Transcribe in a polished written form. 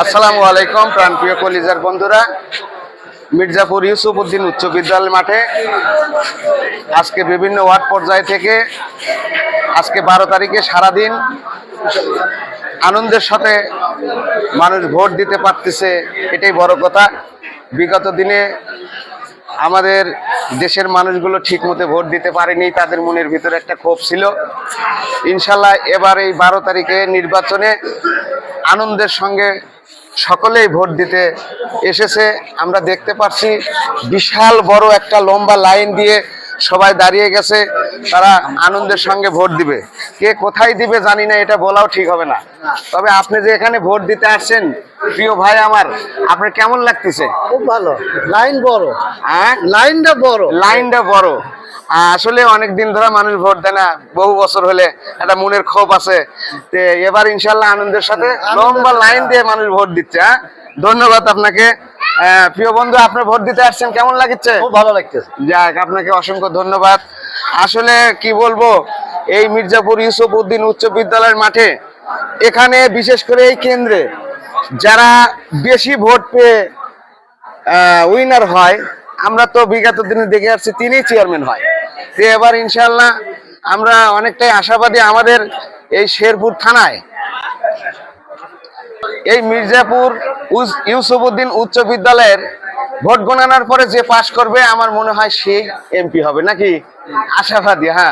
আসসালামু আলাইকুম প্রাণপ্রিয় কলিজার বন্ধুরা, মির্জাপুর ইউসুফ উদ্দিন উচ্চ বিদ্যালয় মাঠে আজকে বিভিন্ন ওয়ার্ড পর্যায় থেকে আজকে 12 তারিখে সারাদিন আনন্দের সাথে মানুষ ভোট দিতে পারতেছে, এটাই বড় কথা। বিগত দিনে আমাদের দেশের মানুষগুলো ঠিক মতো ভোট দিতে পারেনি, তাদের মনের ভিতরে একটা ক্ষোভ ছিল। ইনশাল্লাহ এবার এই 12 তারিখে নির্বাচনে আনন্দের সঙ্গে সকলেই ভোট দিতে এসেছে। আমরা দেখতে পাচ্ছি বিশাল বড় একটা লম্বা লাইন দিয়ে সবাই দাঁড়িয়ে গেছে, তারা আনন্দের সঙ্গে ভোট দিবে। কে কোথায় দিবে জানি না, এটা বলাও ঠিক হবে না। তবে আপনি যে এখানে ভোট দিতে আসছেন প্রিয় ভাই আমার, আপনার কেমন লাগতেছে? খুব ভালো। লাইন বড়, হ্যাঁ লাইনটা বড়, লাইনটা বড়। আসলে অনেক দিন ধরে মানুষ ভোট দেয় না, বহু বছর হলে একটা মনের ক্ষোভ আছে। এবার ইনশাল্লাহ আনন্দের সাথে লম্বা লাইন দিয়ে মানুষ ভোট দিচ্ছে। হ্যাঁ, ধন্যবাদ আপনাকে। প্রিয় বন্ধু, আপনি ভোট দিতে আসছেন, কেমন লাগছে? খুব ভালো লাগতেছে। যাক, আপনাকে অসংখ্য ধন্যবাদ। আসলে কি বলবো, এই মির্জাপুর ইউসুফ উদ্দিন উচ্চ বিদ্যালয়ের মাঠে এখানে বিশেষ করে এই কেন্দ্রে যারা বেশি ভোট পেয়ে উইনার হয়, আমরা তো বিগত দিনে দেখে আসছি তিনিই চেয়ারম্যান হয়। তো এবার ইনশাল্লাহ আমরা অনেকটাই আশাবাদী। আমাদের এই শেরপুর থানায় এই মির্জাপুর ইউসুফ উদ্দিন উচ্চ বিদ্যালয়ের ভোট গণনার পরে যে পাশ করবে আমার মনে হয় সেই এমপি হবে, নাকি আশাবাদী। হ্যাঁ।